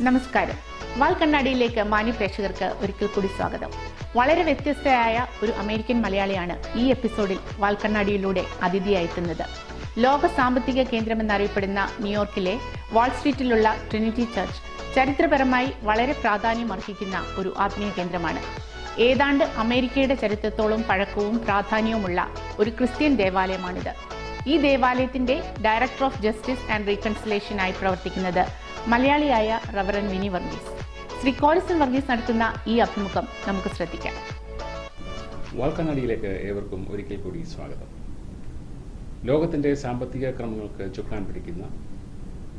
നമസ്കാരം. വാൽക്കണ്ണാടിയിലേക്ക് മാന്യ പ്രേക്ഷകർക്ക് ഒരിക്കൽ കൂടി സ്വാഗതം. വളരെ വ്യത്യസ്തയായ ഒരു അമേരിക്കൻ മലയാളിയാണ് ഈ എപ്പിസോഡിൽ വാൽക്കണ്ണാടിയിലൂടെ അതിഥിയായെത്തുന്നത്. ലോക സാമ്പത്തിക കേന്ദ്രമെന്നറിയപ്പെടുന്ന ന്യൂയോർക്കിലെ വാൾ സ്ട്രീറ്റിലുള്ള ട്രിനിറ്റി ചർച്ച് ചരിത്രപരമായി വളരെ പ്രാധാന്യമർഹിക്കുന്ന ഒരു ആത്മീയ കേന്ദ്രമാണ്. ഏതാണ്ട് അമേരിക്കയുടെ ചരിത്രത്തോളം പഴക്കവും പ്രാധാന്യവുമുള്ള ഒരു ക്രിസ്ത്യൻ ദേവാലയമാണിത്. ഈ ദേവാലയത്തിന്റെ ഡയറക്ടർ ഓഫ് ജസ്റ്റിസ് ആൻഡ് റീകൺസിലേഷനായി പ്രവർത്തിക്കുന്നത് മലയാളിയായ റവറൻ വിനി വർഗീസ്. ശ്രീ കോളിസൺ വർഗീസ് നടത്തുന്ന ഈ അഭിമുഖം നമുക്ക് ശ്രദ്ധിക്കാം. വാൽക്കണ്ണാടിയിലേക്ക് ഏവർക്കും ഒരിക്കൽ കൂടി സ്വാഗതം. ലോകത്തിന്റെ സാമ്പത്തിക ക്രമങ്ങൾക്ക് ചുക്കാൻ പിടിക്കുന്ന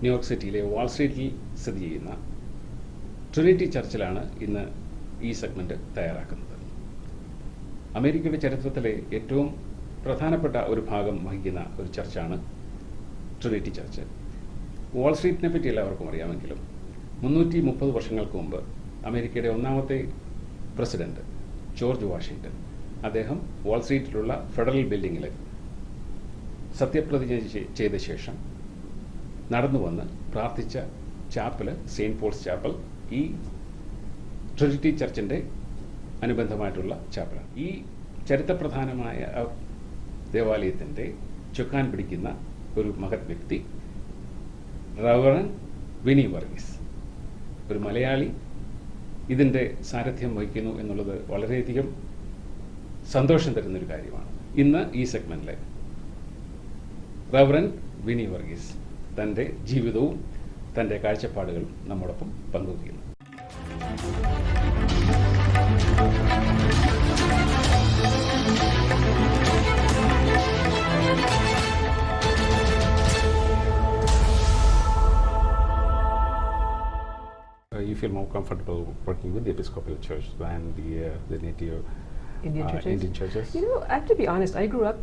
ന്യൂയോർക്ക് സിറ്റിയിലെ വാൾ സ്ട്രീറ്റിൽ സ്ഥിതി ചെയ്യുന്ന ട്രിനിറ്റി ചർച്ചിലാണ് ഇന്ന് ഈ സെഗ്മെന്റ് തയ്യാറാക്കുന്നത്. അമേരിക്കയുടെ ചരിത്രത്തിലെ ഏറ്റവും പ്രധാനപ്പെട്ട ഒരു ഭാഗം വഹിക്കുന്ന ഒരു ചർച്ചാണ് ട്രിനിറ്റി ചർച്ച്. വാൾ സ്ട്രീറ്റിനെ പറ്റി എല്ലാവർക്കും അറിയാമെങ്കിലും 330 വർഷങ്ങൾക്ക് മുമ്പ് അമേരിക്കയുടെ ഒന്നാമത്തെ പ്രസിഡന്റ് ജോർജ് വാഷിങ്ടൺ അദ്ദേഹം വാൾ സ്ട്രീറ്റിലുള്ള ഫെഡറൽ ബിൽഡിങ്ങിൽ സത്യപ്രതിജ്ഞ ചെയ്ത ശേഷം നടന്നു വന്ന് പ്രാർത്ഥിച്ച ചാപ്പല് സെയിൻറ്റ് പോൾസ് ചാപ്പൽ ഈ ട്രിനിറ്റി ചർച്ചിൻ്റെ അനുബന്ധമായിട്ടുള്ള ചാപ്പലാണ്. ഈ ചരിത്രപ്രധാനമായ ദേവാലയത്തിൻ്റെ ചുക്കാൻ പിടിക്കുന്ന ഒരു മഹത് വ്യക്തി റവറൻ വിനി വർഗീസ്, ഒരു മലയാളി ഇതിൻ്റെ സാരഥ്യം വഹിക്കുന്നു എന്നുള്ളത് വളരെയധികം സന്തോഷം തരുന്നൊരു കാര്യമാണ്. ഇന്ന് ഈ സെഗ്മെന്റിലെ റവറൻ വിനി വർഗീസ് തൻ്റെ ജീവിതവും തൻ്റെ കാഴ്ചപ്പാടുകളും നമ്മോടൊപ്പം പങ്കുവയ്ക്കുന്നു. You feel more comfortable working with the Episcopal Church than the native Indian churches? You know, I have to be honest. I grew up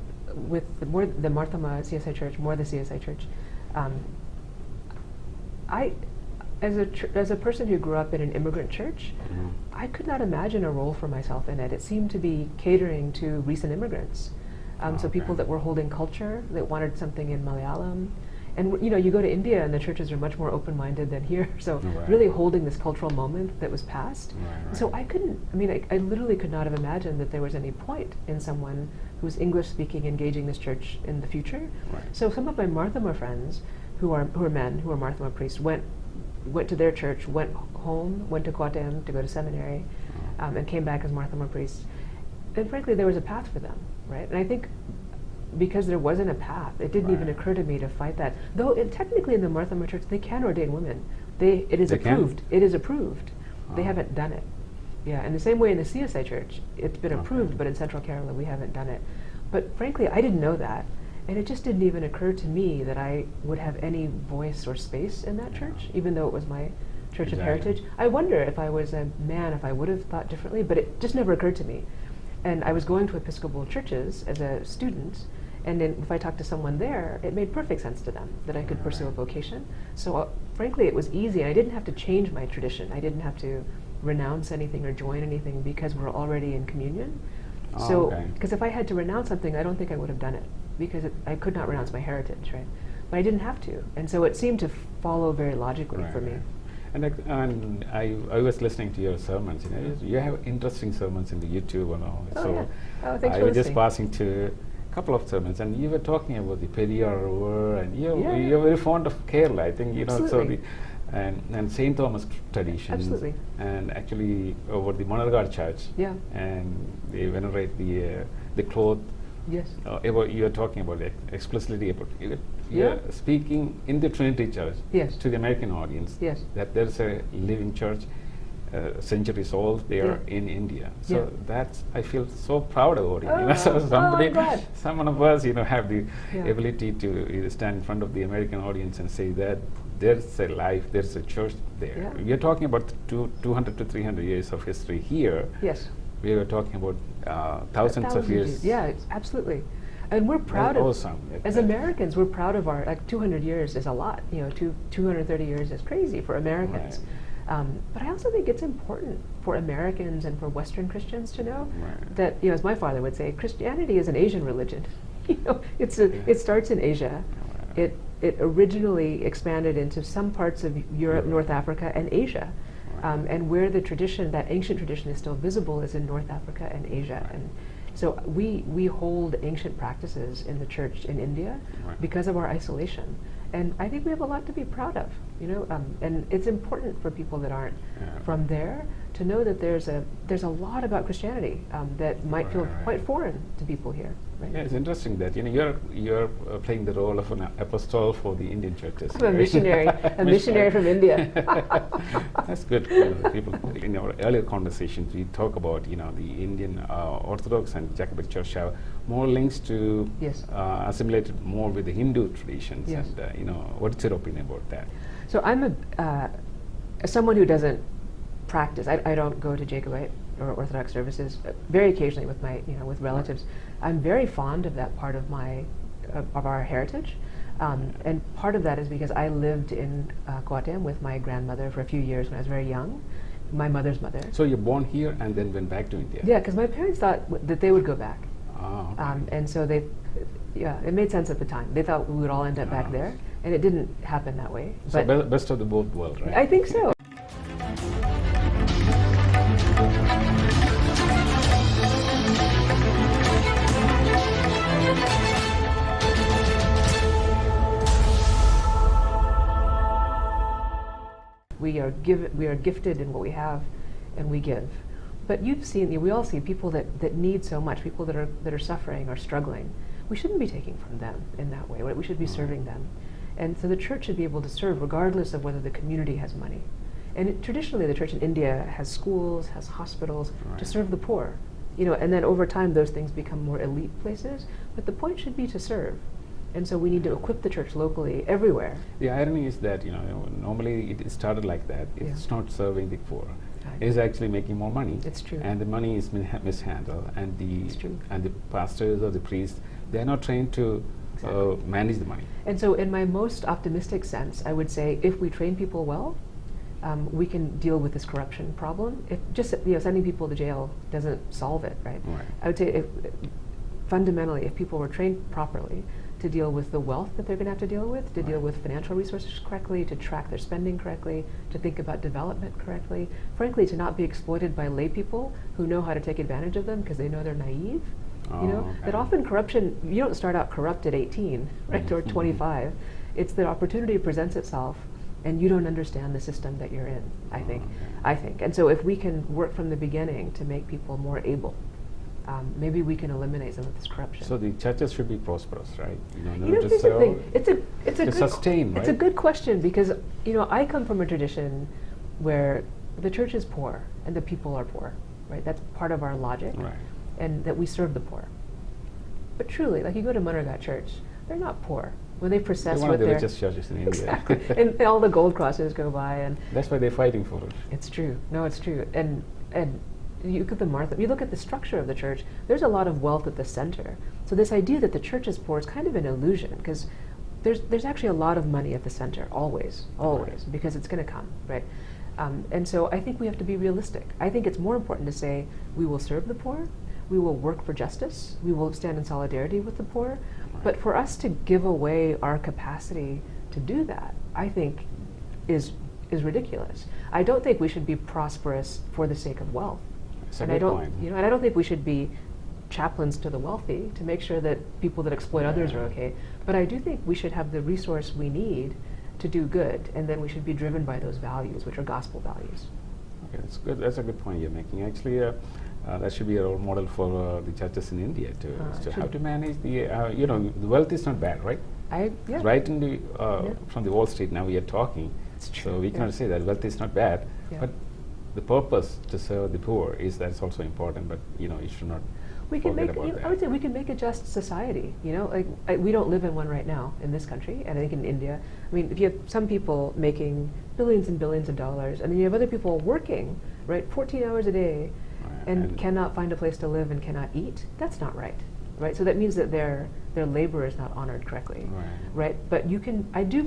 with the Marthama CSI Church, more the CSI Church. As a person who grew up in an immigrant church, I could not imagine a role for myself in it. It seemed to be catering to recent immigrants, so people that were holding culture, that wanted something in Malayalam. And you know, you go to India and the churches are much more open-minded than here, so really holding this cultural moment that was past. So I literally could not have imagined that there was any point in someone who's English-speaking engaging this church in the future. So some of my Marthama friends, who are men, who are Marthama priests, went to their church, went home, went to Kottayam to go to seminary, and came back as Marthama priests. And frankly, there was a path for them, right? And I think because there wasn't a path, it didn't even occur to me to fight that. Though technically in the Marthama Church, they can ordain women. It is approved. It is approved. They haven't done it. Yeah, in the same way in the CSI Church, it's been approved, but in Central Kerala, we haven't done it. But frankly, I didn't know that. And it just didn't even occur to me that I would have any voice or space in that church, even though it was my church of heritage. I wonder if I was a man, if I would have thought differently, but it just never occurred to me. And I was going to Episcopal churches as a student, and then if I talked to someone there, it made perfect sense to them that I could pursue a vocation. So frankly, it was easy. I didn't have to change my tradition. I didn't have to renounce anything or join anything because we're already in communion. Because if I had to renounce something, I don't think I would have done it, because I could not renounce my heritage, right? But I didn't have to. And so it seemed to follow very logically for me. And I was listening to your sermons. You know, you have interesting sermons in the YouTube and all. Thanks I for was just listening. passing to a couple of sermons, and you were talking about the Periyar River, and you're very fond of Kerala, I think. You know, so and Saint Thomas traditions. Absolutely. And actually over the Manargad Church. Yeah. And they venerate the cloth. Yes. You are talking about explicitly about you're speaking in the Trinity Church to the American audience. Yes. That there's a living church, centuries old there in India. So that's, I feel so proud about it. You know, so someone of us, you know, have the ability to stand in front of the American audience and say that there's a life, there's a church there. We are talking about 200 to 300 years of history here. Yes. We were talking about thousands of years. Yeah, absolutely. And we're proud of, awesome. As Americans, we're proud of our, 200 years is a lot. You know, 230 years is crazy for Americans. But I also think it's important for Americans and for Western Christians to know Right. that, as my father would say, Christianity is an Asian religion. It starts in Asia. It originally expanded into some parts of Europe, North Africa, and Asia. And where the tradition, that ancient tradition, is still visible is in North Africa and Asia. And so we hold ancient practices in the church in India because of our isolation. And I think we have a lot to be proud of, and it's important for people that aren't from there to know that there's a lot about Christianity that might feel quite foreign to people here. Right? Yeah, it's interesting that you're playing the role of an apostle for the Indian churches. I'm a missionary, missionary from India. That's good. People in our earlier conversations we talk about the Indian Orthodox and Jacobite Church have more links to assimilated more with the Hindu traditions. Yes. And what's your opinion about that? So I'm someone who doesn't practice. I don't go to Jacobite or Orthodox services. Very occasionally with my with relatives. I'm very fond of that part of our heritage, and part of that is because I lived in Guatemala with my grandmother for a few years when I was very young, my mother's mother. So you're born here and then went back to India? Yeah, because my parents thought that they would go back, and so it made sense at the time. They thought we would all end up back there, and it didn't happen that way. So but best of the both worlds, right? I think so. We are gifted in what we have, and we give. But we all see people that need so much, people that are suffering or struggling. We shouldn't be taking from them in that way. Right? We should be serving them. And so the church should be able to serve regardless of whether the community has money. And traditionally the church in India has schools, has hospitals to serve the poor. And then over time those things become more elite places. But the point should be to serve. And so we need to equip the church locally everywhere. The irony is that normally it started like that. It's not serving the poor. It's actually making more money. It's true. And the money is mishandled. And the pastors or the priests, they're not trained to manage the money. And so in my most optimistic sense, I would say if we train people well, we can deal with this corruption problem. If just sending people to jail doesn't solve it, right? I would say fundamentally, if people were trained properly to deal with the wealth that they're going to have to deal with, to deal with financial resources correctly, to track their spending correctly, to think about development correctly, frankly, to not be exploited by lay people who know how to take advantage of them because they know they're naive. That often corruption, you don't start out corrupt at 18, right, or 25. It's that opportunity presents itself and you don't understand the system that you're in, I think. And so if we can work from the beginning to make people more able, maybe we can eliminate some of this corruption. So the churches should be prosperous, right? Here's the thing. It's a good question because I come from a tradition where the church is poor and the people are poor, right? That's part of our logic, and that we serve the poor. But truly, like you go to Munargat Church, they're not poor. When they process one of the richest churches in India. Exactly. And all the gold crosses go by, and that's why they're fighting for it. It's true. No, it's true. And you look at the structure of the church, there's a lot of wealth at the center. So this idea that the church is poor is kind of an illusion because there's actually a lot of money at the center, always, because it's going to come, right? And so I think we have to be realistic. I think it's more important to say we will serve the poor, we will work for justice, we will stand in solidarity with the poor, but for us to give away our capacity to do that, I think is ridiculous. I don't think we should be prosperous for the sake of wealth. And I don't think we should be chaplains to the wealthy to make sure that people that exploit others are okay. But I do think we should have the resource we need to do good, and then we should be driven by those values, which are gospel values. Okay, that's good. That's a good point you're making. Actually, that should be a role model for the churches in India to how to manage the the wealth is not bad, right? Right in the from the Wall Street now we are talking. So we cannot say that wealth is not bad, but the purpose to serve the poor that's also important. But you should not. We can make. I would say we can make a just society. We don't live in one right now in this country, and I think in India. I mean, if you have some people making billions and billions of dollars, and then you have other people working 14 hours a day, and cannot find a place to live and cannot eat. That's not right, right? So that means that their their labor is not honored correctly. Right. But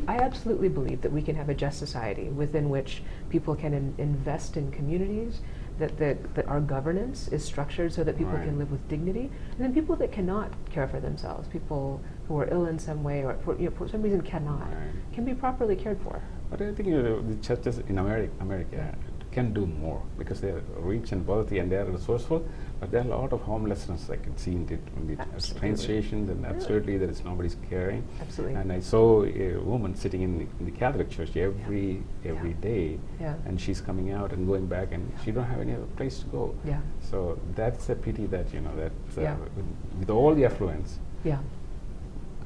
I absolutely believe that we can have a just society within which people can invest in communities, that our governance is structured so that people Right. can live with dignity, and then people that cannot care for themselves, people who are ill in some way or for some reason cannot, Right. can be properly cared for. But I think the churches in America can do more because they're rich and wealthy and they're resourceful, but there are a lot of homelessness I can see in the train Absolutely. stations, and Really? absolutely there is nobody's caring. Absolutely. And I saw a woman sitting in the Catholic Church every Yeah. day, Yeah. and she's coming out and going back, and she don't have any other place to go. Yeah. So that's a pity that Yeah. with all the affluence, Yeah.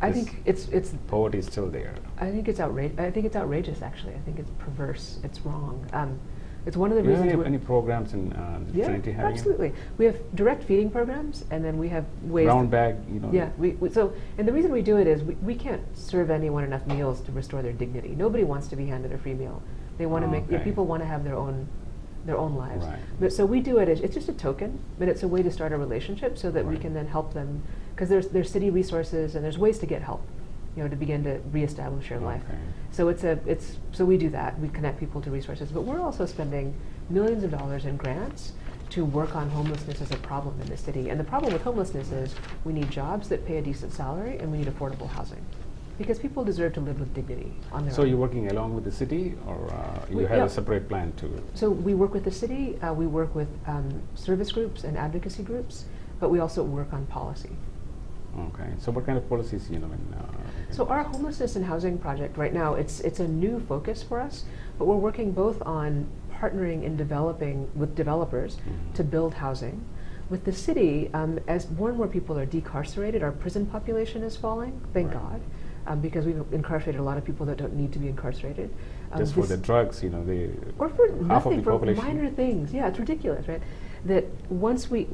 I This- think it's poverty is still there. I think it's outrageous actually. I think it's perverse. It's wrong. It's one of the Do you reasons have we're- any programs in yeah, Trinity having it? absolutely. We have direct feeding programs, and then we have ways. Brown bag, Yeah. And the reason we do it is we can't serve anyone enough meals to restore their dignity. Nobody wants to be handed a free meal. They want to Okay. people want to have their own lives. Right. But so we do it. It's just a token, but it's a way to start a relationship so that we Right. can then help them, because there's city resources and there's ways to get help, to begin to reestablish your life. Okay. So so we do that. We connect people to resources, but we're also spending millions of dollars in grants to work on homelessness as a problem in the city. And the problem with homelessness is we need jobs that pay a decent salary, and we need affordable housing, because people deserve to live with dignity on their So own. you're working along with the city, or you We- have yeah. a separate plan to? So we work with the city. We work with service groups and advocacy groups, but we also work on policy. Okay. So what kind of policies, So our homelessness and housing project right now, it's a new focus for us, but we're working both on partnering in developing with developers Mhm. to build housing. With the city, as more and more people are decarcerated, our prison population is falling, thank Right. God, because we've incarcerated a lot of people that don't need to be incarcerated. just for this- the drugs, they or for half of nothing, the for population. minor things. Yeah, it's ridiculous, right? That once we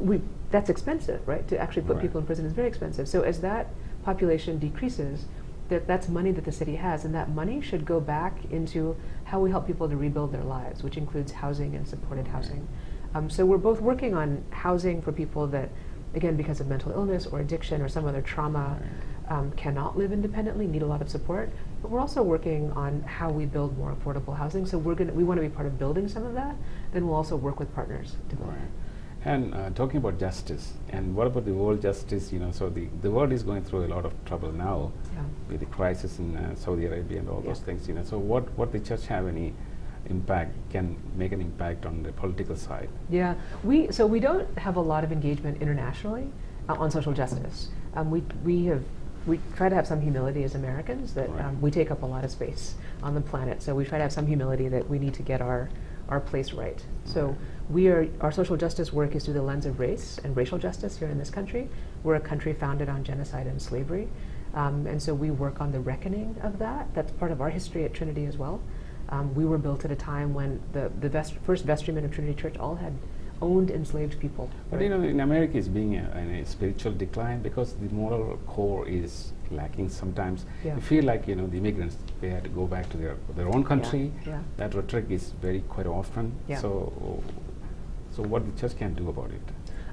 that's expensive, right? To actually put Right. people in prison is very expensive. So as that population decreases, that's money that the city has, and that money should go back into how we help people to rebuild their lives, which includes housing and supported Right. housing. So we're both working on housing for people that, again, because of mental illness or addiction or some other trauma, cannot live independently, need a lot of support. But we're also working on how we build more affordable housing. So we want to be part of building some of that. Then we'll also work with partners to build Right. it. And talking about justice, and what about the world justice? So the world is going through a lot of trouble now Yeah. with the crisis in Saudi Arabia and all those Yeah. things. So what the church have any impact, can make an impact on the political side? Yeah, we don't have a lot of engagement internationally on social justice. We try to have some humility as Americans that Right. we take up a lot of space on the planet. So we try to have some humility that we need to get our place right. So our social justice work is through the lens of race and racial justice here in this country. We're a country founded on genocide and slavery, and so we work on the reckoning of that. That's part of our history at Trinity as well. We were built at a time when the first vestrymen of Trinity Church all had owned enslaved people. But right? in America, it's being in a spiritual decline because the moral core is lacking sometimes. Yeah. You feel like the immigrants, they had to go back to their own country. yeah. That rhetoric is quite often. Yeah. So what the church can do about it?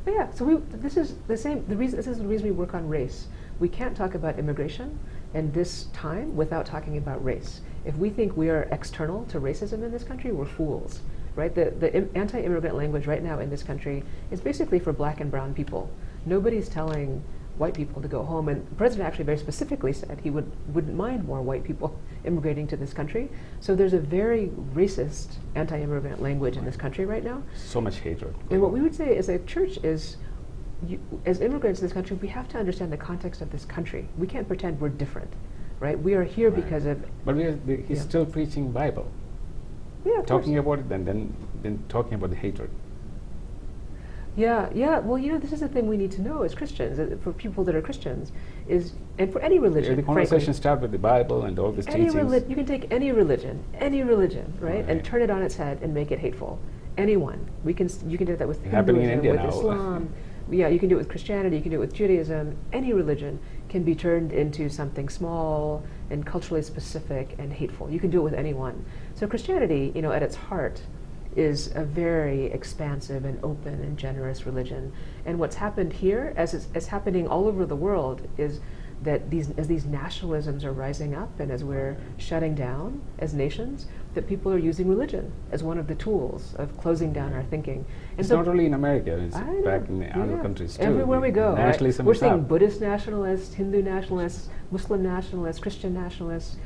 Oh, yeah, so this is the same. This is the reason we work on race. We can't talk about immigration in this time without talking about race. If we think we are external to racism in this country, we're fools, right? The anti-immigrant language right now in this country is basically for black and brown people. Nobody's telling white people to go home, and the president actually very specifically said he wouldn't mind more white people immigrating to this country. So there's a very racist anti-immigrant language in this country right now. So much hatred. And what we would say as a church is, as immigrants in this country, we have to understand the context of this country. We can't pretend we're different, right? We are here Right. because of. But he's Yeah. still preaching Bible, Yeah, of talking course. about it, then talking about the hatred. Yeah. Well, this is the thing we need to know as Christians, for people that are Christians, and for any religion. The conversation starts with the Bible and all these teachings. You can take any religion, right, Right. and turn it on its head and make it hateful. Anyone. You can do that with Happening in Hinduism, India with now. Islam. Yeah, you can do it with Christianity. You can do it with Judaism. Any religion can be turned into something small and culturally specific and hateful. You can do it with anyone. So Christianity, at its heart, is a very expansive and open and generous religion. And what's happened here, as is happening all over the world, is that as these nationalisms are rising up and as we're shutting down as nations, that people are using religion as one of the tools of closing down our thinking. And It's so not only in America, it's I know, back in other countries too. everywhere we go, right? Nationalism We're is seeing up. Buddhist nationalists, Hindu nationalists, Muslim nationalists, Christian nationalists,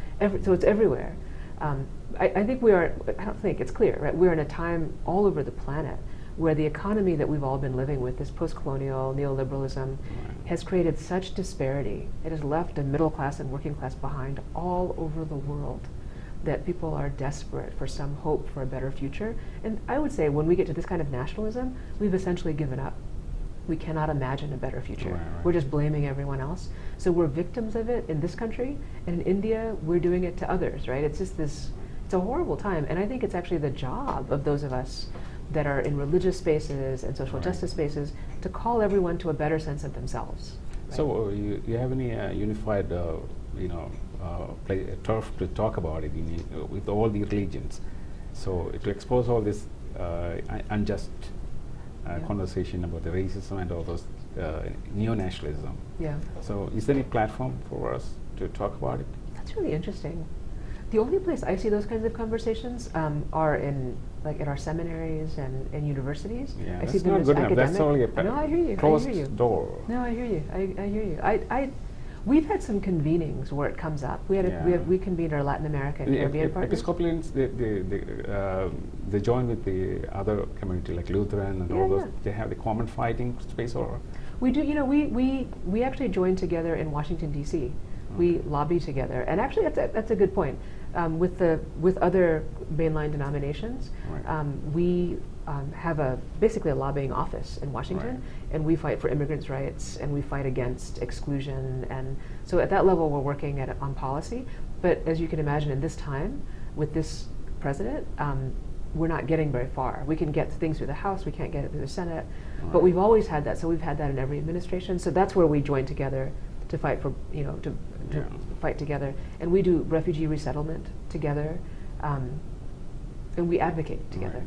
so it's everywhere. I think I don't think, it's clear, right? We're in a time all over the planet where the economy that we've all been living with, this post-colonial neoliberalism, has created such disparity. It has left a middle class and working class behind all over the world, that people are desperate for some hope for a better future. And I would say when we get to this kind of nationalism, we've essentially given up. We cannot imagine a better future. Right. We're just blaming everyone else. So we're victims of it in this country, and in India, we're doing it to others, right? It's just it's a horrible time. And I think it's actually the job of those of us that are in religious spaces and social justice spaces to call everyone to a better sense of themselves. Right? So you have any unified, turf to talk about it with all the religions? So to expose all this unjust conversation about the racism and all those neo-nationalism. Yeah. So is there any platform for us to talk about it? That's really interesting. The only place I see those kinds of conversations are in our seminaries and universities. Yeah, I that's see them not as good enough. academic. That's only a No, I hear you. closed I hear you. door. No, I hear you. I hear you. We've had some convenings where it comes up. We convened our Latin America and Caribbean partners. Episcopalians, they join with the other community like Lutheran and all those. They have the common fighting space, or We do. We actually joined together in Washington D.C. We lobby together, and actually that's a good point. With other mainline denominations, we have basically a lobbying office in Washington, and we fight for immigrants' rights, and we fight against exclusion, and so at that level we're working on policy. But as you can imagine, in this time with this president, we're not getting very far. We can get things through the House, we can't get it through the Senate, but we've always had that. So we've had that in every administration. So that's where we join together to fight for, to fight together. And we do refugee resettlement together, and we advocate together.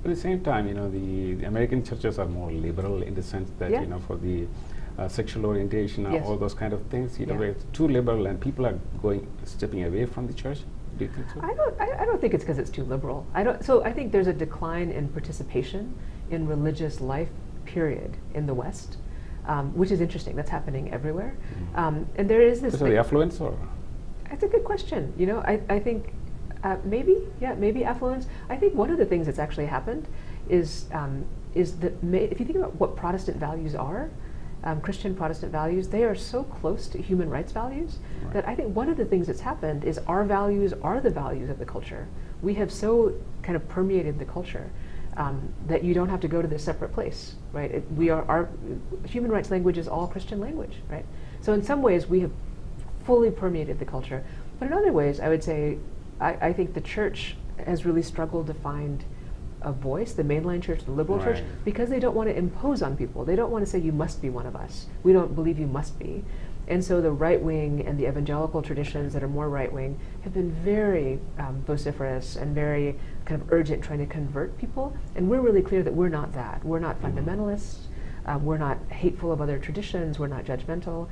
At the same time, the American churches are more liberal in the sense that, for the sexual orientation, all those kind of things, it's too liberal and people are stepping away from the church. Do you think so? I don't think it's because it's too liberal. So I think there's a decline in participation in religious life, period, in the West, which is interesting. That's happening everywhere. And there is this. So the affluence, or? That's a good question. I think maybe affluence. I think one of the things that's actually happened is that if you think about what Protestant values are, Christian Protestant values, they are so close to human rights values that I think one of the things that's happened is our values are the values of the culture. We have so kind of permeated the culture that you don't have to go to this separate place, right? Our human rights language is all Christian language, right? So in some ways we have fully permeated the culture, but in other ways I would say I think the church has really struggled to find a voice, the mainline church, the liberal church, because they don't want to impose on people. They don't want to say, you must be one of us. We don't believe you must be. And so the right wing and the evangelical traditions that are more right wing have been very vociferous and very kind of urgent trying to convert people. And we're really clear that we're not that. We're not fundamentalists. We're not hateful of other traditions. We're not judgmental.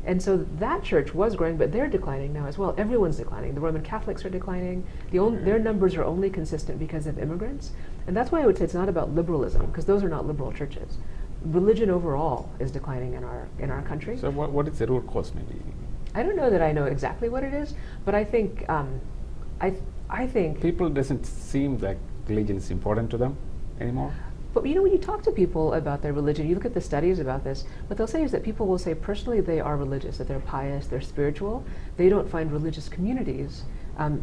And so that church was growing, but they're declining now as well. Everyone's declining. The Roman Catholics are declining. Their numbers are only consistent because of immigrants. And that's why I would say it's not about liberalism, because those are not liberal churches. Religion overall is declining in our country. So what is the root cause, maybe? I don't know that I know exactly what it is, but I think I think people doesn't seem like religion is important to them anymore. But when you talk to people about their religion, you look at the studies about this, what they'll say is that people will say personally they are religious, that they're pious, they're spiritual. They don't find religious communities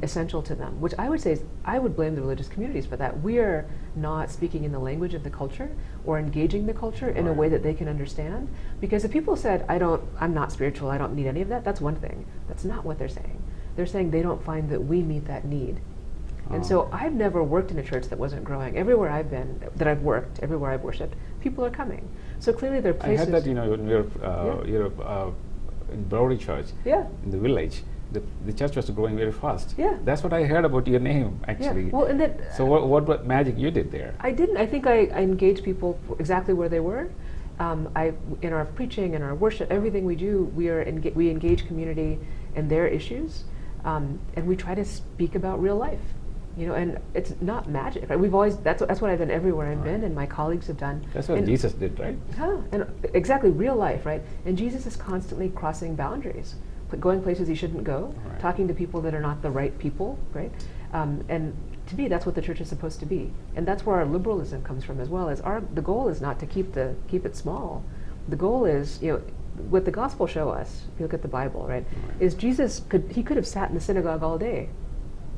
essential to them, which I would say is, I would blame the religious communities for that. We are not speaking in the language of the culture or engaging the culture in a way that they can understand. Because if people said, I'm not spiritual, I don't need any of that, that's one thing. That's not what they're saying. They're saying they don't find that we meet that need. And so I've never worked in a church that wasn't growing. Everywhere I've been, that I've worked, everywhere I've worshipped, people are coming. So clearly there are places. I had that, in Europe, in Brody Church, Yeah. in the village, the church was growing very fast. Yeah. That's what I heard about your name, actually. Yeah. Well, and that So what magic you did there? I didn't. I think I engaged people exactly where they were. In our preaching and our worship, everything we do, we engage community and their issues, and we try to speak about real life. You know, and it's not magic. Right? We've always that's what I've done everywhere I've been, and my colleagues have done. That's what and, Jesus did, right? and exactly real life, right? And Jesus is constantly crossing boundaries, going places he shouldn't go, Right. talking to people that are not the right people, right? And to me, that's what the church is supposed to be, and that's where our liberalism comes from as well. The goal is not to keep it small. The goal is, you know, what the Gospel show us. If you look at the Bible, right, is Jesus could have sat in the synagogue all day,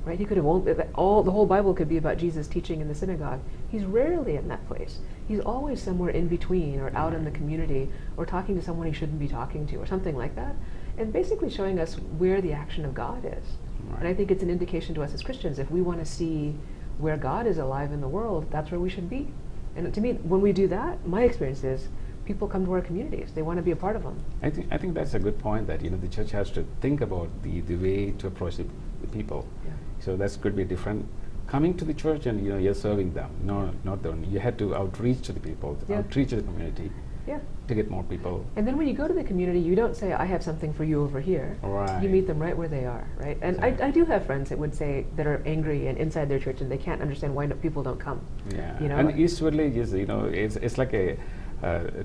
right? He could have the whole Bible could be about Jesus teaching in the synagogue. He's rarely in that place. He's always somewhere in between, or out in the community, or talking to someone he shouldn't be talking to, or something like that, and basically showing us where the action of God is. Right. And I think it's an indication to us as Christians, if we want to see where God is alive in the world, that's where we should be. And to me, when we do that, my experience is people come to our communities. They want to be a part of them. I think that's a good point, that the church has to think about the way to approach the people. Yeah. So that could be different. Coming to the church and you're serving them. No, not them. You had to outreach to the people, Yeah. outreach to the community Yeah. to get more people. And then when you go to the community, you don't say, I have something for you over here. Right. You meet them right where they are, right? And Exactly. I do have friends that would say, that are angry and inside their church, and they can't understand why people don't come. Yeah. You know? And East Village is, it's like a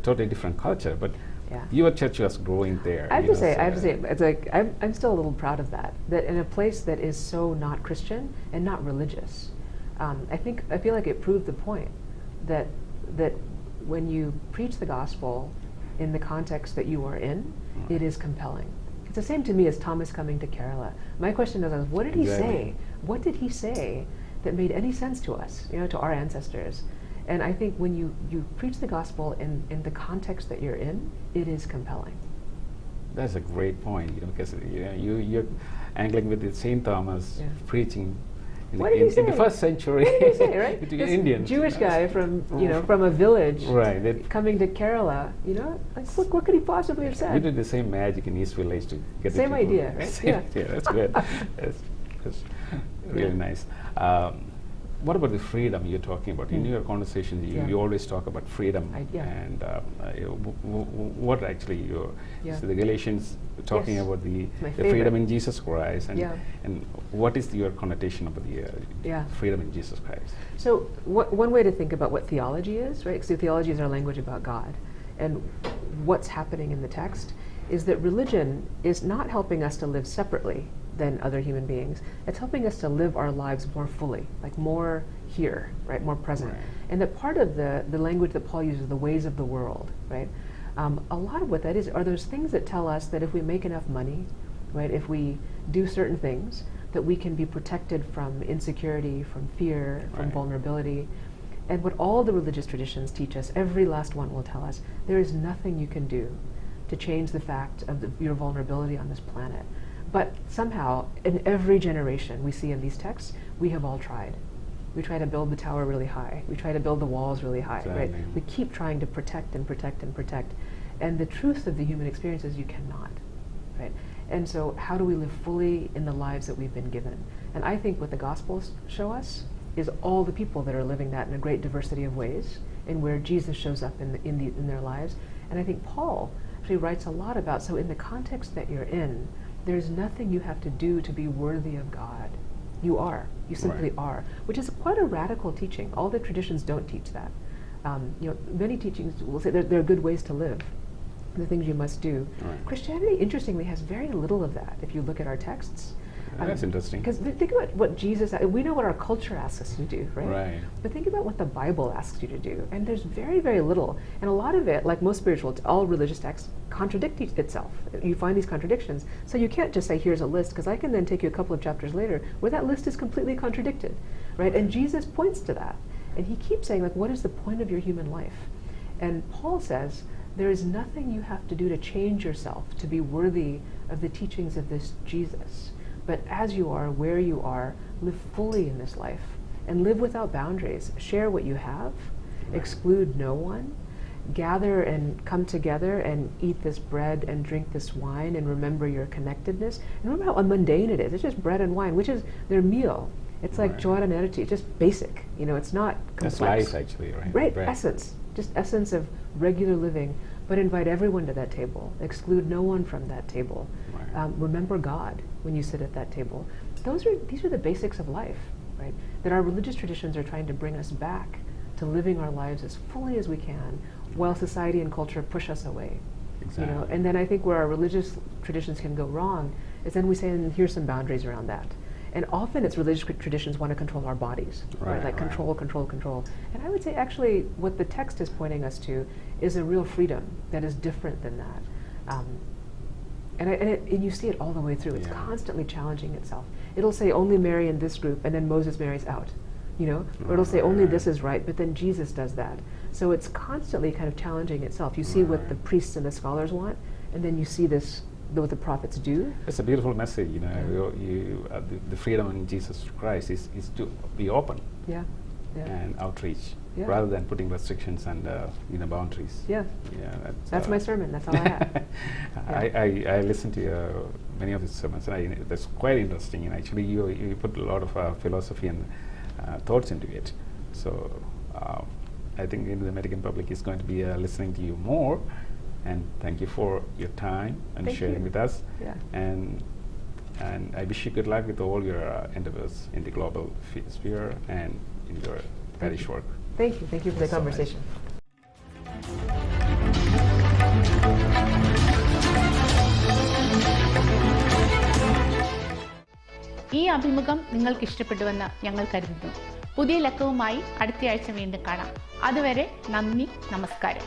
totally different culture, but Yeah. your church was growing there. I have you to know, say, so- it's like I'm still a little proud of that. That in a place that is so not Christian and not religious, I feel like it proved the point that when you preach the gospel in the context that you are in, it is compelling. It's the same to me as Thomas coming to Kerala. My question is, what did he Exactly. say? What did he say that made any sense to us, to our ancestors? And I think when you preach the gospel in the context that you're in, it is compelling. That's a great point, because you're angling with the Saint Thomas Yeah. preaching in, What did he in the say? first century. What did he say, right? to This Indians. Jewish guy from from a village, Right. That, coming to Kerala, like what could he possibly have you said? did the same magic in East Village to get Same the people. idea, right? Same Yeah. idea. That's good. that's really Yeah. nice. What about the freedom you're talking about? In your conversations, Yeah. you always talk about freedom. Yeah. And what actually Yeah. so the Galatians talking Yes. about the My freedom favorite. in Jesus Christ, and Yeah. and what is your connotation of the Yeah. freedom in Jesus Christ? So one way to think about what theology is, right? So theology is our language about God, and what's happening in the text is that religion is not helping us to live separately than other human beings. It's helping us to live our lives more fully, like more here, right? More present. Right. And that part of the language that Paul uses, the ways of the world, right? A lot of what that is are those things that tell us that if we make enough money, right? If we do certain things, that we can be protected from insecurity, from fear, from Right. vulnerability. And what all the religious traditions teach us, every last one will tell us, there is nothing you can do to change the fact of your vulnerability on this planet. But somehow, in every generation we see in these texts, we have all tried. We try to build the tower really high. We try to build the walls really high, right? Exactly. We keep trying to protect and protect and protect. And the truth of the human experience is you cannot, right? And so how do we live fully in the lives that we've been given? And I think what the Gospels show us is all the people that are living that in a great diversity of ways, and where Jesus shows up in their lives. And I think Paul actually writes a lot about, so in the context that you're in, there's nothing you have to do to be worthy of God. You are. You simply Right. are, which is quite a radical teaching. All the traditions don't teach that. Many teachings will say there are good ways to live, the things you must do. Right. Christianity, interestingly, has very little of that if you look at our texts. That's interesting. Because think about what Jesus, we know what our culture asks us to do, right? Right. But think about what the Bible asks you to do. And there's very, very little. And a lot of it, like most all religious texts, contradict itself. You find these contradictions. So you can't just say, here's a list, because I can then take you a couple of chapters later where that list is completely contradicted, right? And Jesus points to that. And he keeps saying, what is the point of your human life? And Paul says, there is nothing you have to do to change yourself to be worthy of the teachings of this Jesus. But as you are, where you are, live fully in this life and live without boundaries. Share what you have, exclude no one. gather and come together and eat this bread and drink this wine and remember your connectedness. And remember how mundane it is. It's just bread and wine, which is their meal. It's like Right. joy and energy. It's just basic. You know, it's not complex. That's life, actually, right? Right, essence. Just essence of regular living, but invite everyone to that table. Exclude no one from that table. Right. Remember God when you sit at that table. These are the basics of life, right? That our religious traditions are trying to bring us back to living our lives as fully as we can, while society and culture push us away. Exactly. You know, and then I think where our religious traditions can go wrong is then we say, and here's some boundaries around that. And often it's religious traditions want to control our bodies, right? Like control. And I would say actually what the text is pointing us to is a real freedom that is different than that. And you see it all the way through. It's constantly challenging itself. It'll say only marry in this group, and then Moses marries out, you know? Or it'll say only this is right, but then Jesus does that. So it's constantly kind of challenging itself. You see what the priests and the scholars want, and then you see what the prophets do. It's a beautiful message, you know. The freedom in Jesus Christ is to be open and outreach, rather than putting restrictions and boundaries. Yeah. That's my sermon. That's all I have. I listened to many of his sermons, and that's quite interesting. And actually, you put a lot of philosophy and thoughts into it. So I think the American public is going to be listening to you more. And thank you for your time and sharing with us. Yeah. And I wish you good luck with all your endeavors in the global sphere and in your parish work. Thank you. Thank you for the conversation. ഈ അഭിമുഖം നിങ്ങൾക്ക് ഇഷ്ടപ്പെട്ടുവെന്ന് ഞങ്ങൾ കരുതുന്നു. പുതിയ ലക്കവുമായി അടുത്തയാഴ്ച വീണ്ടും കാണാം. അതുവരെ നന്ദി, നമസ്കാരം.